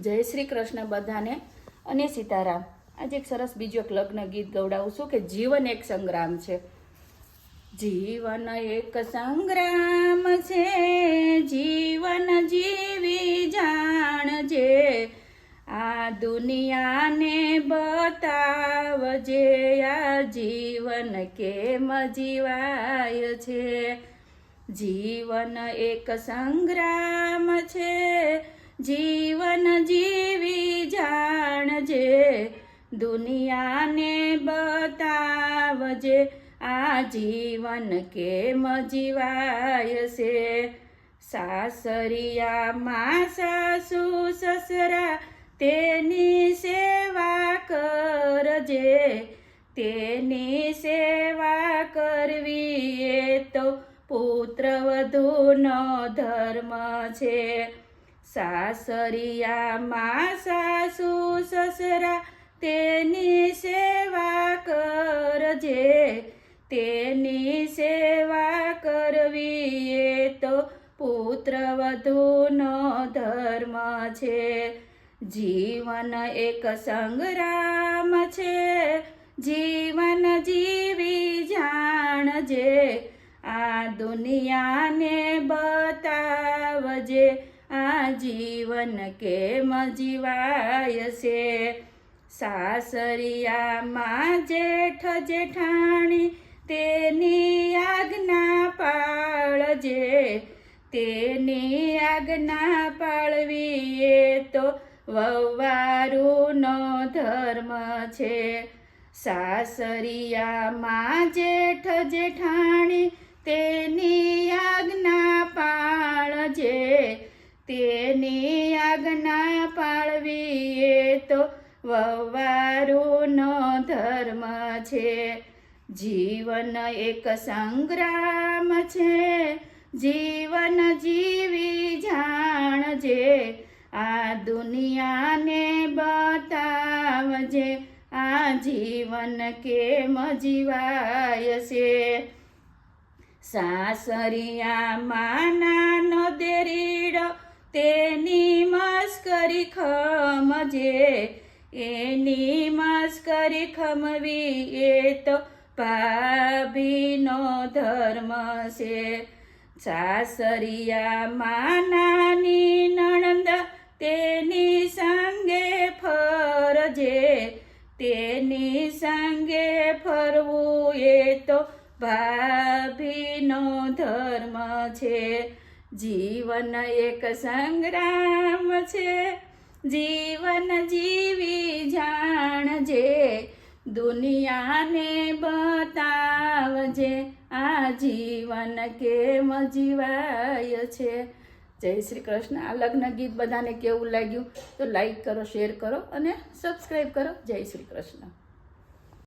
જય શ્રી કૃષ્ણ બધાને અને સીતારામ। આજે એક સરસ બીજું એક લગ્ન ગીત ગવડાવું છું કે જીવન એક સંગ્રામ છે। જીવન એક સંગ્રામ છે, જીવન જીવી જાણજે, આ દુનિયાને બતાવજે આ જીવન કેમ જીવાય છે। જીવન એક સંગ્રામ છે, જીવન જીવી જાણજે, દુનિયાને બતાવજે આ જીવન કેમ જીવાય છે। સાસરિયામાં સાસુ સસરા તેની સેવા કરજે, તેની સેવા કરવી એ તો પુત્રવધૂનો ધર્મ છે। સાસરિયામાં સાસુ સસરા તેની સેવા કરજે, તેની સેવા કરવી એ તો પુત્રવધૂનો ધર્મ છે। જીવન એક સંગ્રામ છે, જીવન જીવી જાણજે, આ દુનિયાને બતાવજે આ જીવન કેમ જીવાય છે। સાસરિયામાં જેઠ જેઠાણી તેની આજ્ઞા પાળજે, તેની આજ્ઞા પાળવી એ તો વહુવારુનો ધર્મ છે। સાસરિયામાં જેઠ જેઠાણી તેની આજ્ઞા પાળજે, તેની આજ્ઞા પાળવી એ તો વહુવારુનો ધર્મ છે। જીવન એક સંગ્રામ છે, જીવન જીવી જાણજે, આ દુનિયાને બતાવજે આ જીવન કેમ જીવાય છે। સાસરિયામાં નાનો દેરીડો તેની મસ્કરી ખમજે, એની મસ્કરી ખમવી એ તો ભાભીનો ધર્મ છે। સાસરિયામાં નાની નણંદ તેની સંગે ફરજે, તેની સંગે ફરવું એ તો ભાભીનો ધર્મ છે। જીવન એક સંગ્રામ છે, જીવન જીવી જાણજે, દુનિયાને બતાવજે આ જીવન કેમ જીવાય છે। જય શ્રી કૃષ્ણ। આ લગ્ન ગીત બધાને કેવું લાગ્યું તો લાઈક કરો, શેર કરો અને સબસ્ક્રાઈબ કરો। જય શ્રી કૃષ્ણ।